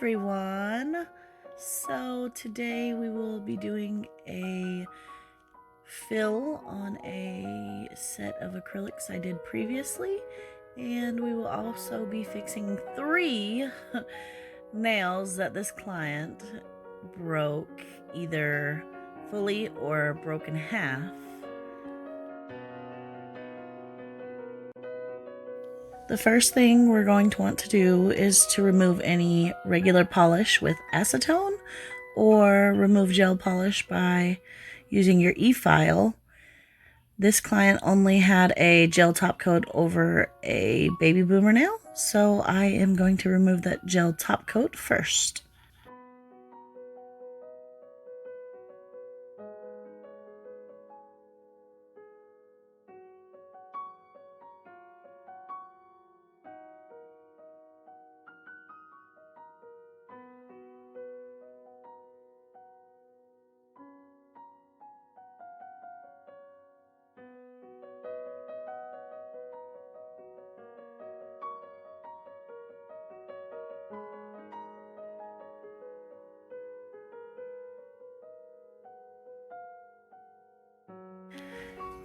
everyone. So today we will be doing a fill on a set of acrylics I did previously, and we will also be fixing 3 nails that this client broke either fully or broke in half. The first thing we're going to want to do is to remove any regular polish with acetone or remove gel polish by using your e-file. This client only had a gel top coat over a baby boomer nail, so I am going to remove that gel top coat first.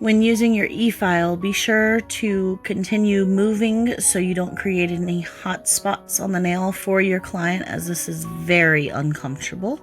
When using your e-file, be sure to continue moving so you don't create any hot spots on the nail for your client, as this is very uncomfortable.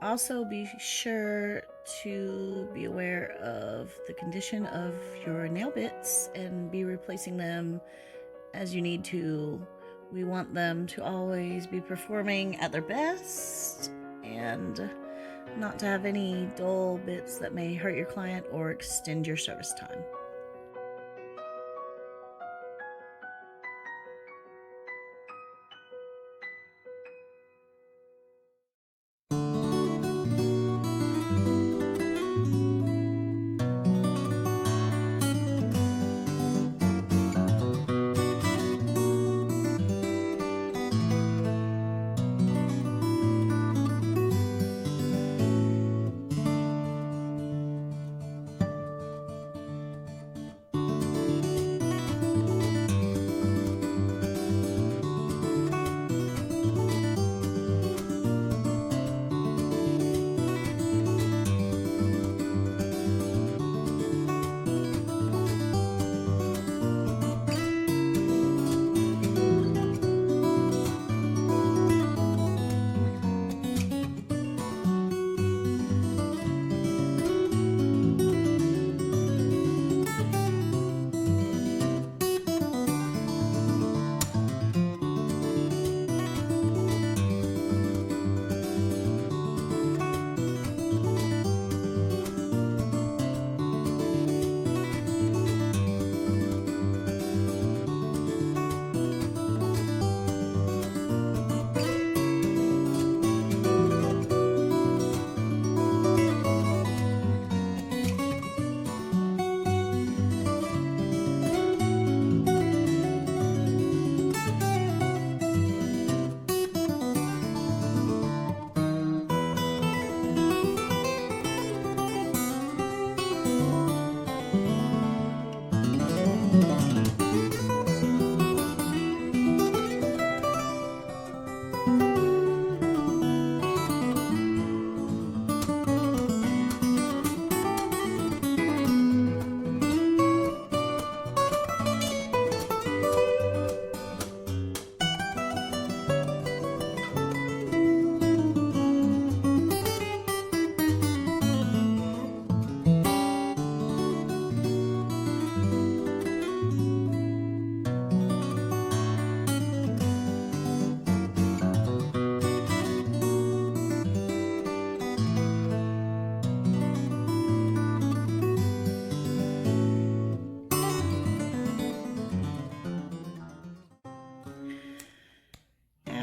Also, be sure to be aware of the condition of your nail bits and be replacing them as you need to. We want them to always be performing at their best and not to have any dull bits that may hurt your client or extend your service time.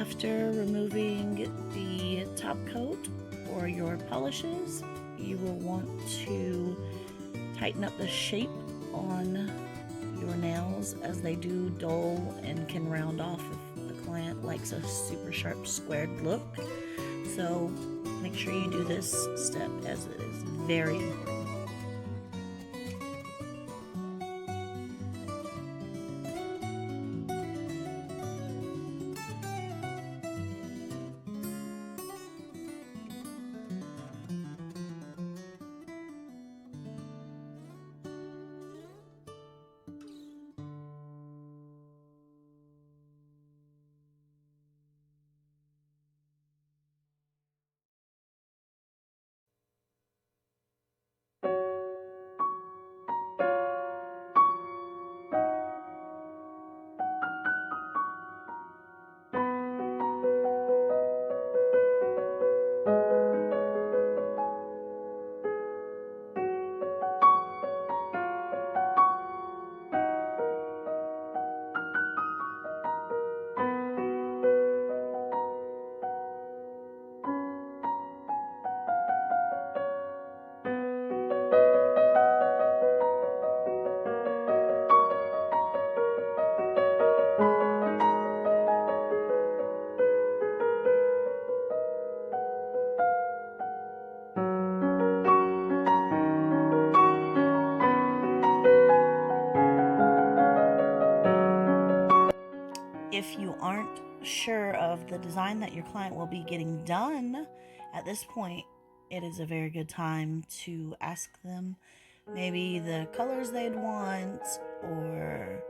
After removing the top coat or your polishes, you will want to tighten up the shape on your nails, as they do dull and can round off if the client likes a super sharp squared look. So make sure you do this step, as it is very important. If you aren't sure of the design that your client will be getting done, at this point, it is a very good time to ask them maybe the colors they'd want, or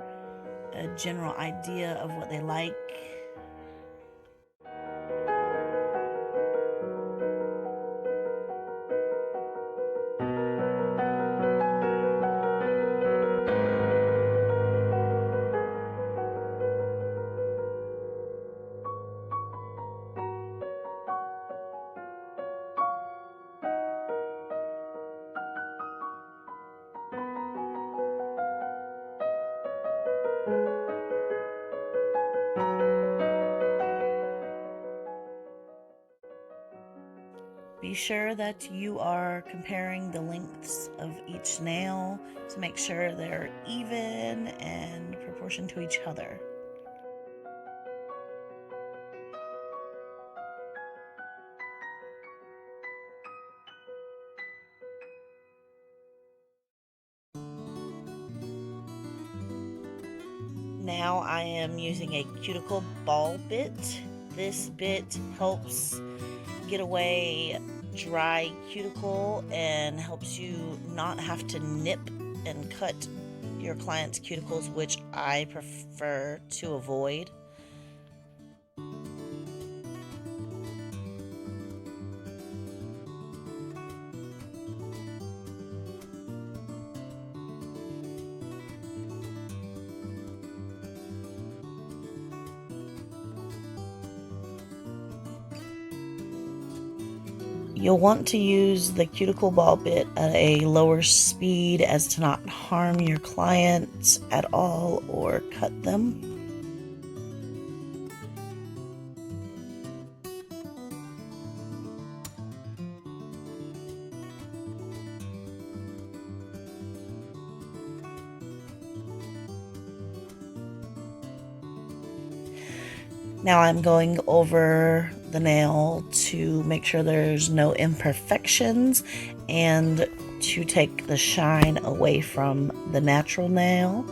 a general idea of what they like. Be sure that you are comparing the lengths of each nail to make sure they're even and proportion to each other. Now I am using a cuticle ball bit. This bit helps get away dry cuticle and helps you not have to nip and cut your client's cuticles, which I prefer to avoid. You'll want to use the cuticle ball bit at a lower speed as to not harm your clients at all or cut them. Now I'm going over the nail to make sure there's no imperfections and to take the shine away from the natural nail.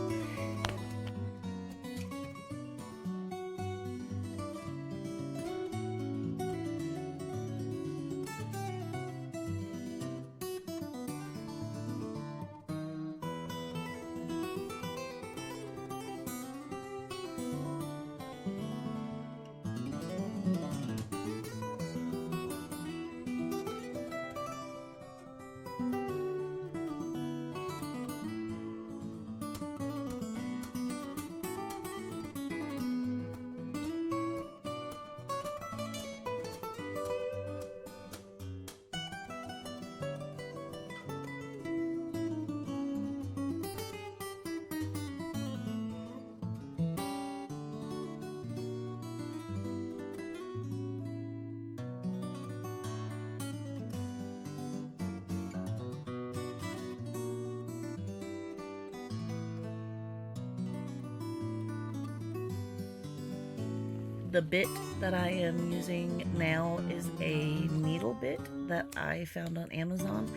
The bit that I am using now is a needle bit that I found on Amazon.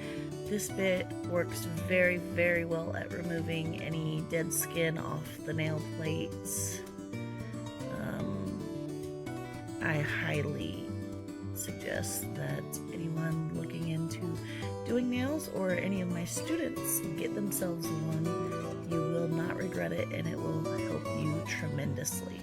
This bit works very, very well at removing any dead skin off the nail plates. I highly suggest that anyone looking into doing nails or any of my students get themselves one. You will not regret it, and it will help you tremendously.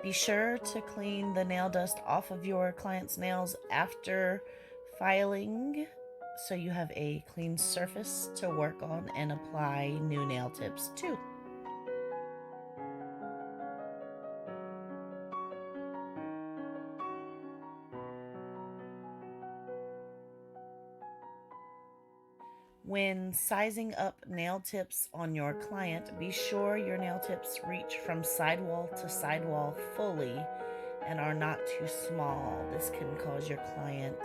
Be sure to clean the nail dust off of your client's nails after filing so you have a clean surface to work on and apply new nail tips to. When sizing up nail tips on your client, be sure your nail tips reach from sidewall to sidewall fully and are not too small. This can cause your client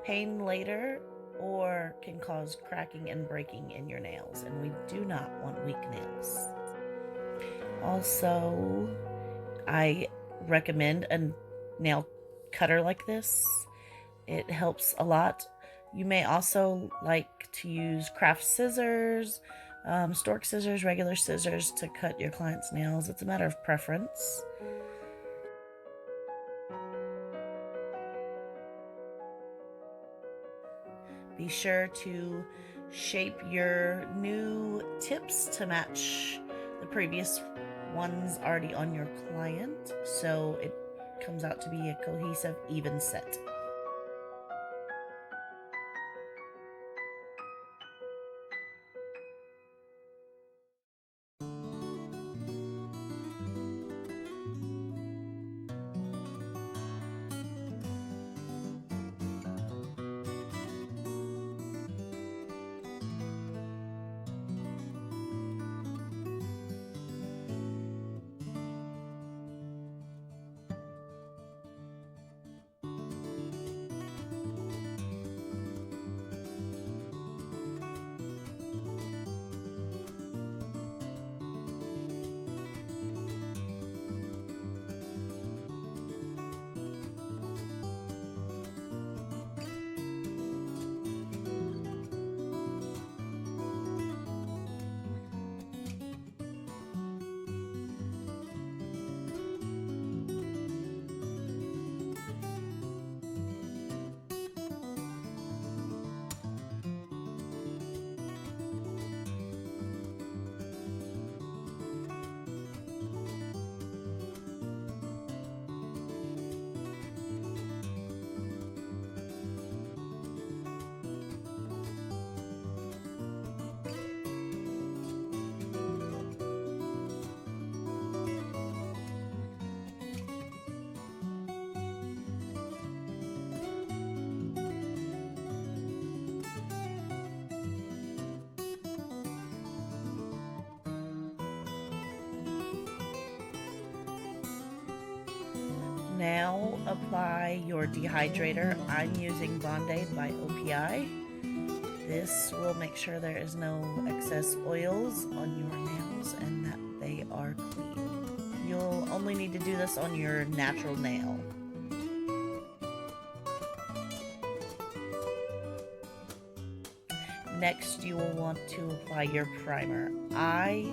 pain later or can cause cracking and breaking in your nails, and we do not want weak nails. Also, I recommend a nail cutter like this. It helps a lot. You may also like to use craft scissors, stork scissors, regular scissors to cut your client's nails. It's a matter of preference. Be sure to shape your new tips to match the previous ones already on your client so it comes out to be a cohesive, even set. Now apply your dehydrator. I'm using Bond-Aid by OPI. This will make sure there is no excess oils on your nails and that they are clean. You'll only need to do this on your natural nail. Next, you will want to apply your primer. I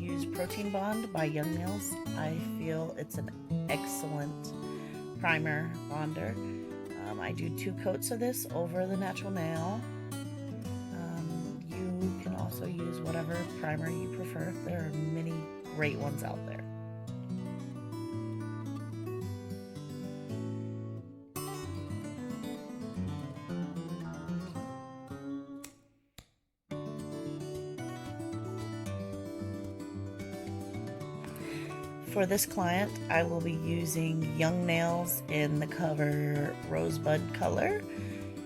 use Protein Bond by Young Nails. I feel it's an excellent primer bonder. I do 2 coats of this over the natural nail. You can also use whatever primer you prefer. There are many great ones out there. For this client, I will be using Young Nails in the Cover Rosebud color.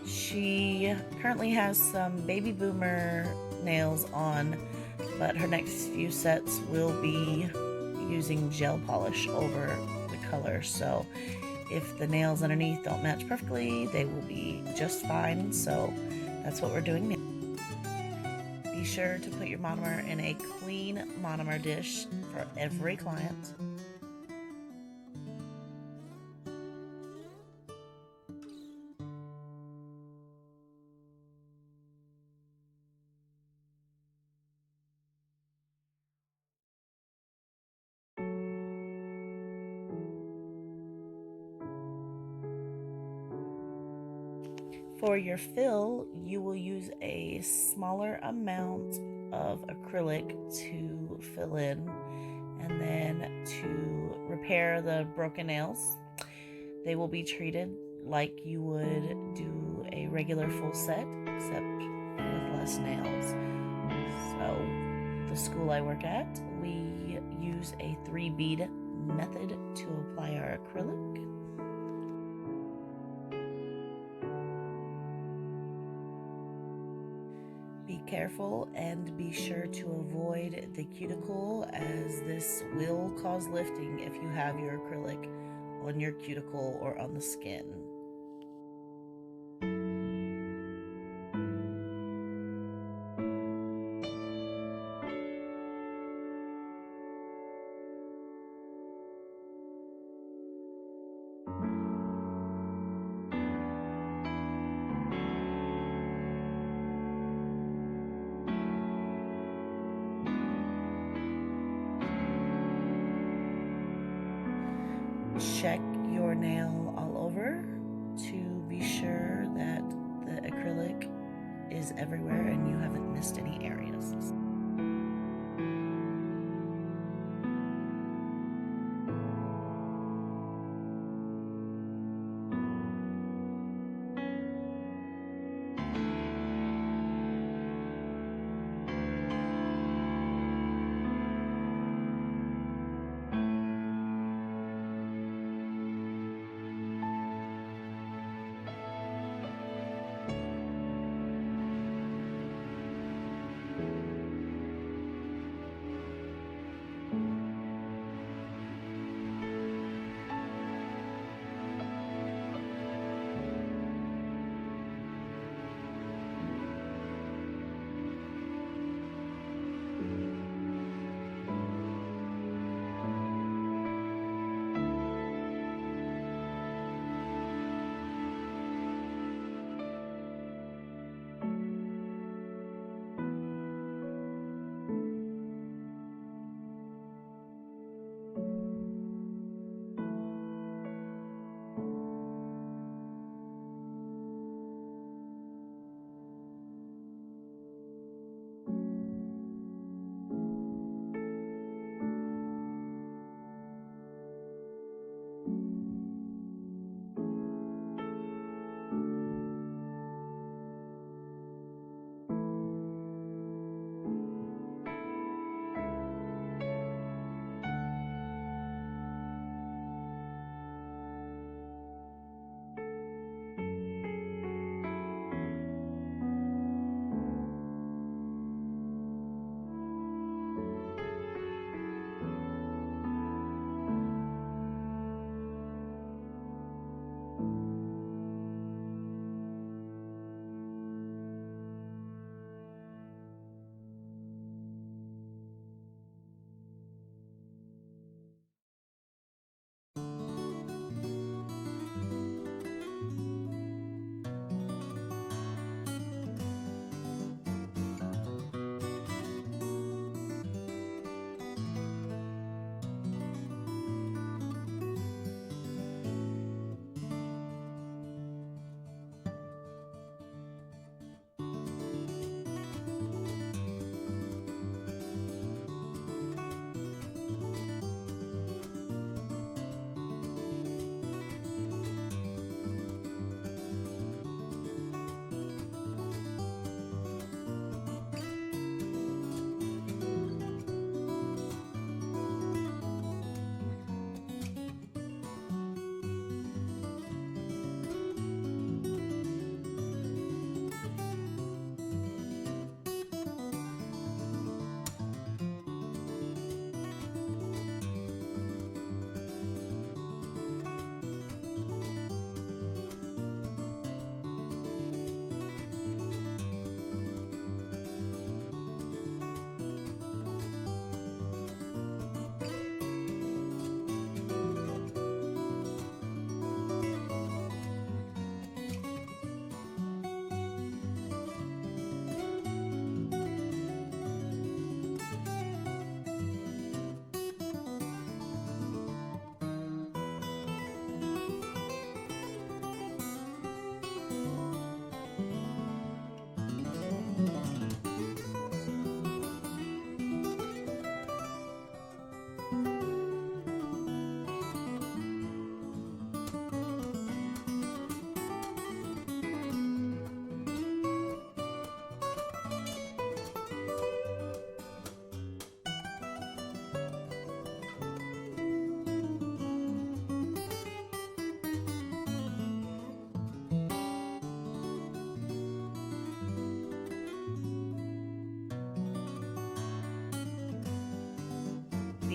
She currently has some Baby Boomer nails on, but her next few sets will be using gel polish over the color. So if the nails underneath don't match perfectly, they will be just fine. So that's what we're doing now. Be sure to put your monomer in a clean monomer dish for every client. For your fill, you will use a smaller amount of acrylic to fill in, and then to repair the broken nails. They will be treated like you would do a regular full set, except with less nails. So, the school I work at, we use a 3-bead method to apply our acrylic. Be careful and be sure to avoid the cuticle, as this will cause lifting if you have your acrylic on your cuticle or on the skin. Check your nail all over to be sure that the acrylic is everywhere and you haven't missed any areas.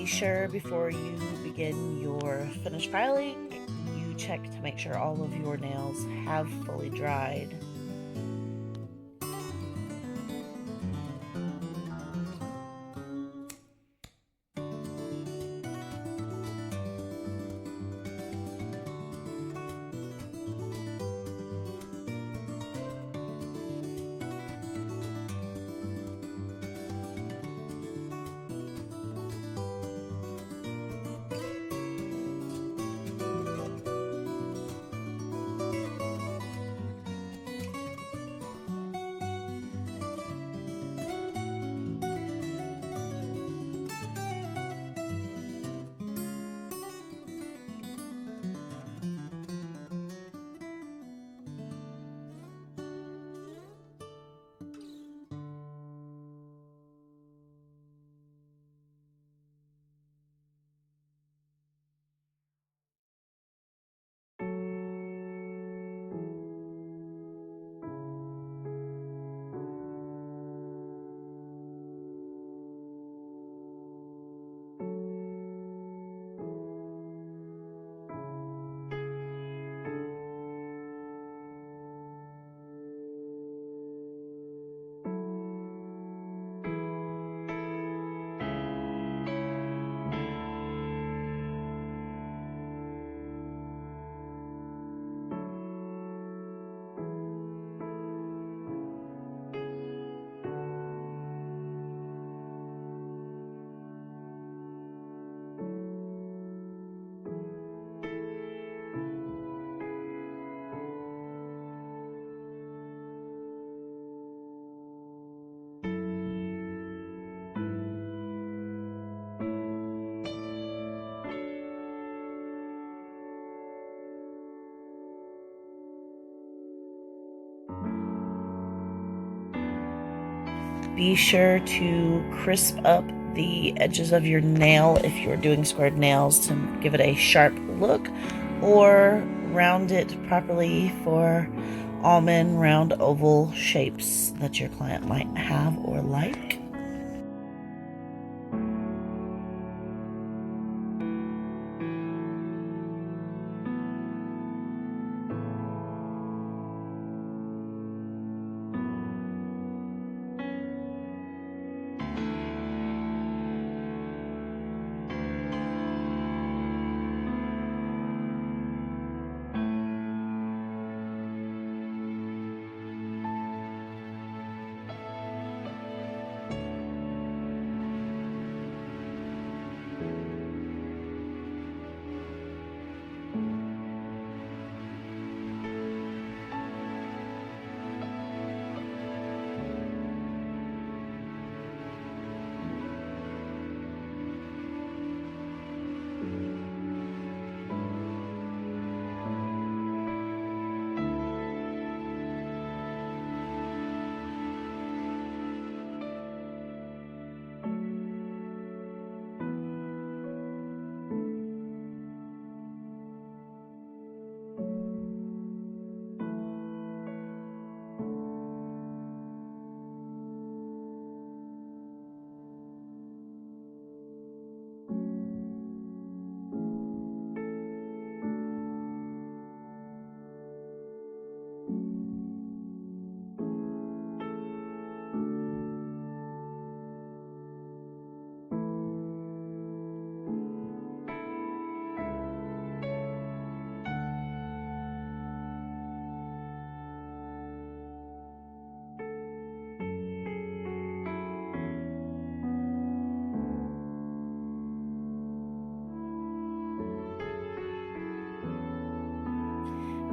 sure before you begin your finish filing, you check to make sure all of your nails have fully dried. Be sure to crisp up the edges of your nail if you're doing squared nails to give it a sharp look, or round it properly for almond, round, oval shapes that your client might have or like.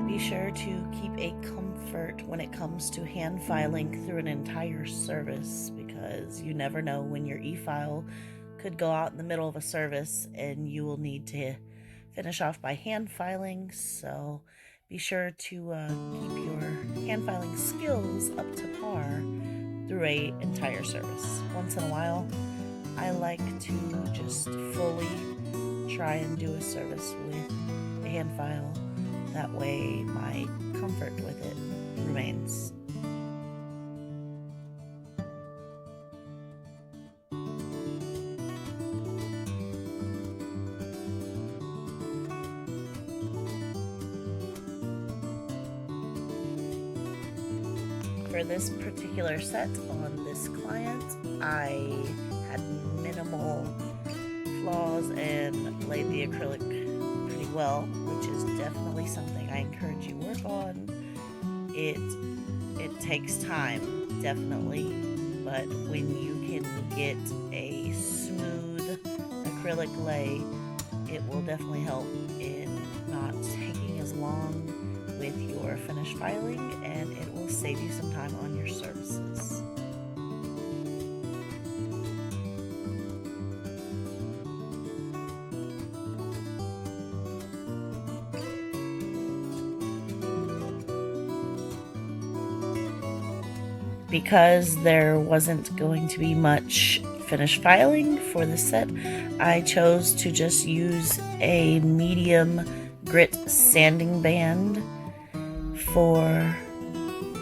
Be sure to keep a comfort when it comes to hand filing through an entire service, because you never know when your e-file could go out in the middle of a service and you will need to finish off by hand filing. So be sure to keep your hand filing skills up to par through a entire service. Once in a while, I like to just fully try and do a service with a hand file. That way my comfort with it remains. For this particular set on this client, I had minimal flaws and laid the acrylic pretty well, which is definitely something I encourage you work on. It takes time, definitely, but when you can get a smooth acrylic lay, it will definitely help in not taking as long with your finished filing, and it will save you some time on your services. Because there wasn't going to be much finished filing for the set, I chose to just use a medium grit sanding band for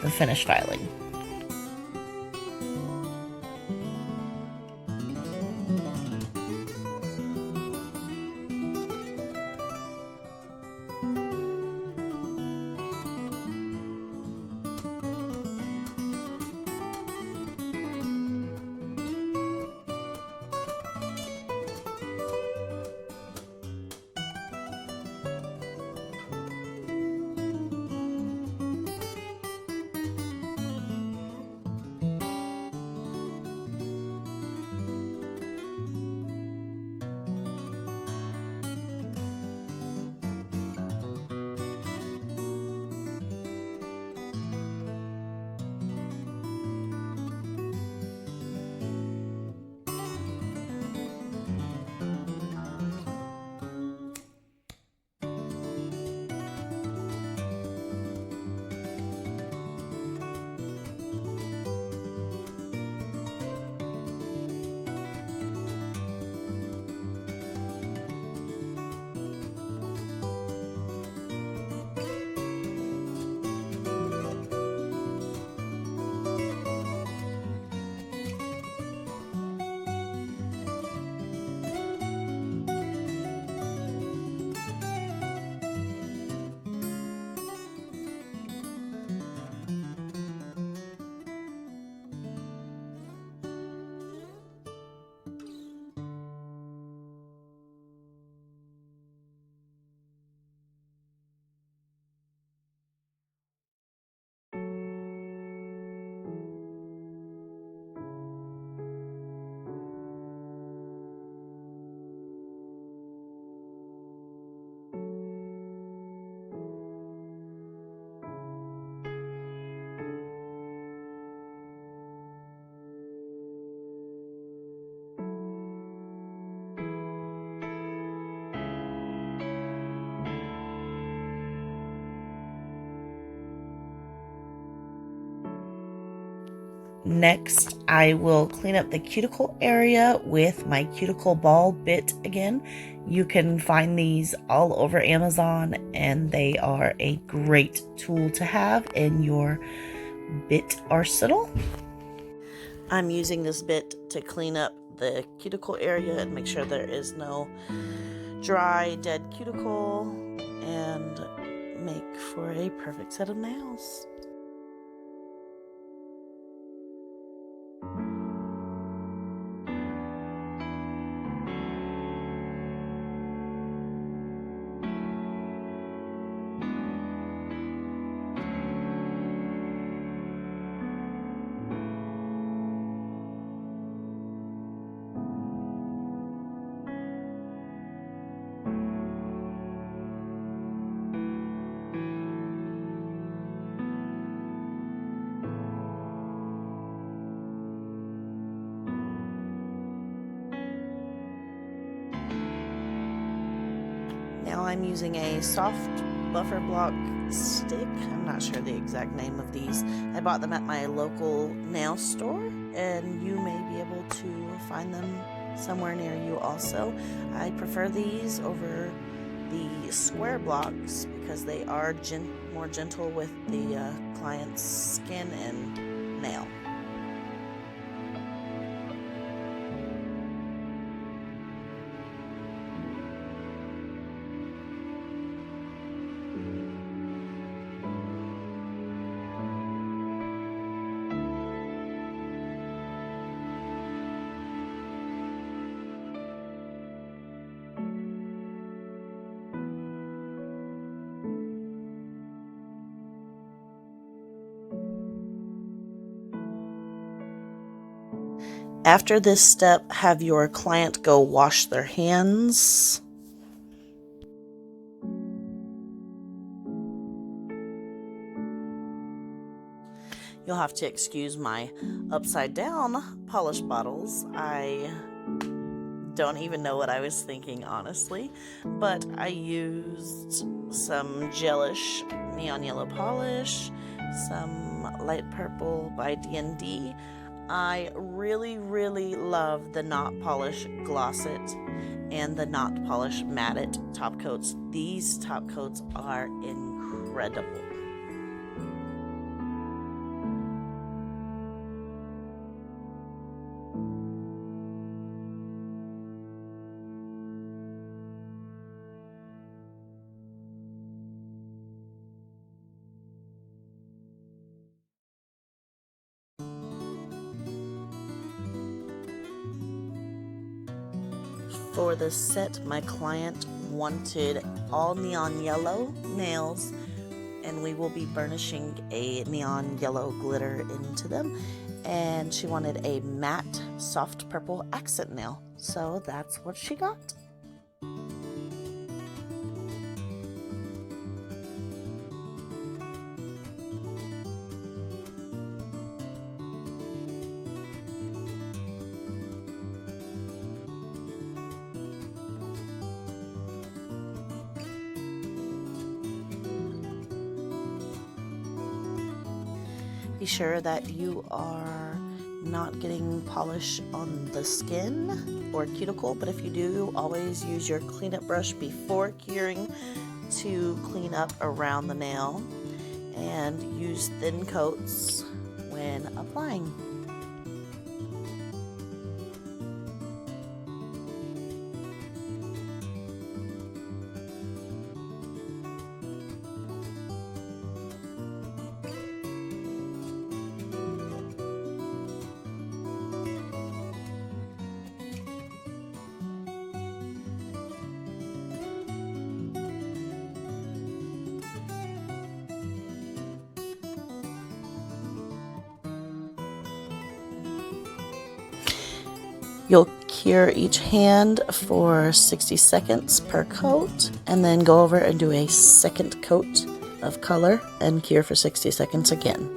the finished filing. Next, I will clean up the cuticle area with my cuticle ball bit again. You can find these all over Amazon, and they are a great tool to have in your bit arsenal. I'm using this bit to clean up the cuticle area and make sure there is no dry, dead cuticle, and make for a perfect set of nails. Now I'm using a soft buffer block stick. I'm not sure the exact name of these. I bought them at my local nail store, and you may be able to find them somewhere near you also. I prefer these over the square blocks because they are more gentle with the client's skin and nail. After this step, have your client go wash their hands. You'll have to excuse my upside down polish bottles. I don't even know what I was thinking, honestly, but I used some gelish neon yellow polish, some light purple by D&D. I really, really love the Not Polish Gloss It and the Not Polish Matte It top coats. These top coats are incredible. For the set, my client wanted all neon yellow nails, and we will be burnishing a neon yellow glitter into them. And she wanted a matte soft purple accent nail, so that's what she got. Be sure that you are not getting polish on the skin or cuticle, but if you do, always use your cleanup brush before curing to clean up around the nail, and use thin coats when applying. You'll cure each hand for 60 seconds per coat, and then go over and do a second coat of color and cure for 60 seconds again.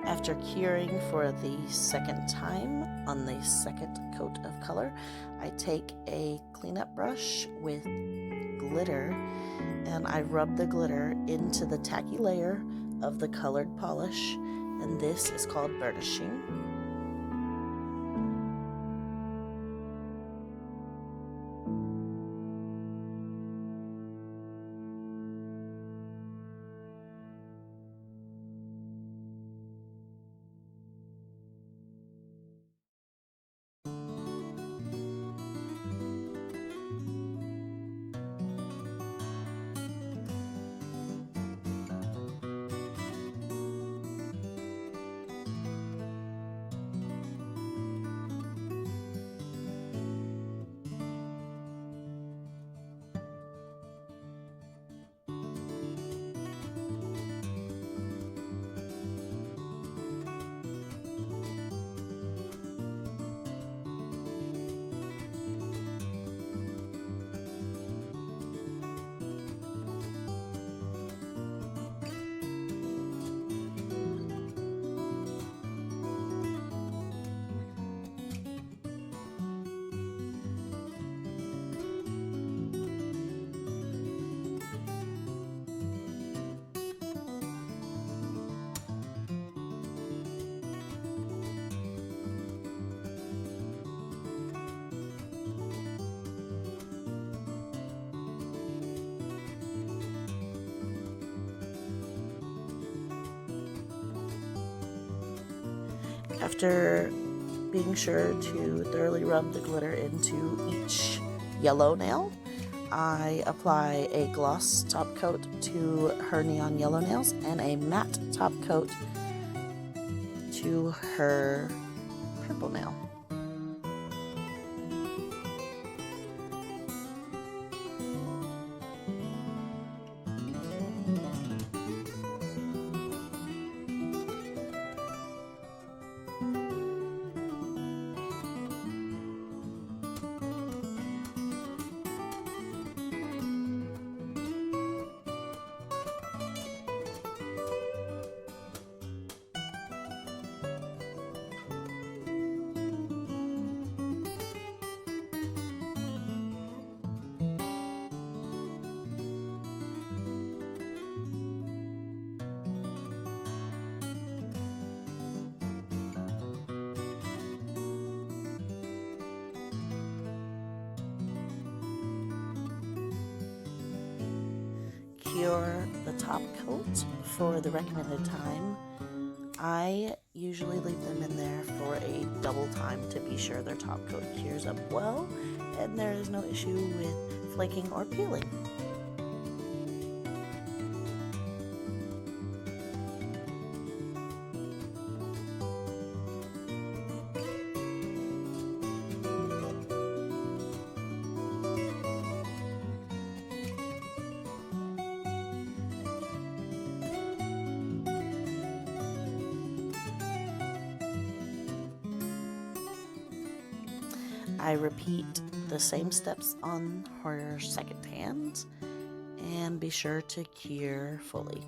After curing for the second time on the second coat of color, I take a cleanup brush with glitter and I rub the glitter into the tacky layer of the colored polish, and this is called burnishing. After being sure to thoroughly rub the glitter into each yellow nail, I apply a gloss top coat to her neon yellow nails and a matte top coat to her purple nail. Cure the top coat for the recommended time. I usually leave them in there for a double time to be sure their top coat cures up well and there is no issue with flaking or peeling. I repeat the same steps on her second hand and be sure to cure fully.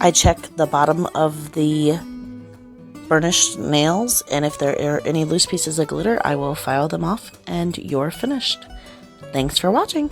I check the bottom of the burnished nails, and if there are any loose pieces of glitter, I will file them off, and you're finished. Thanks for watching.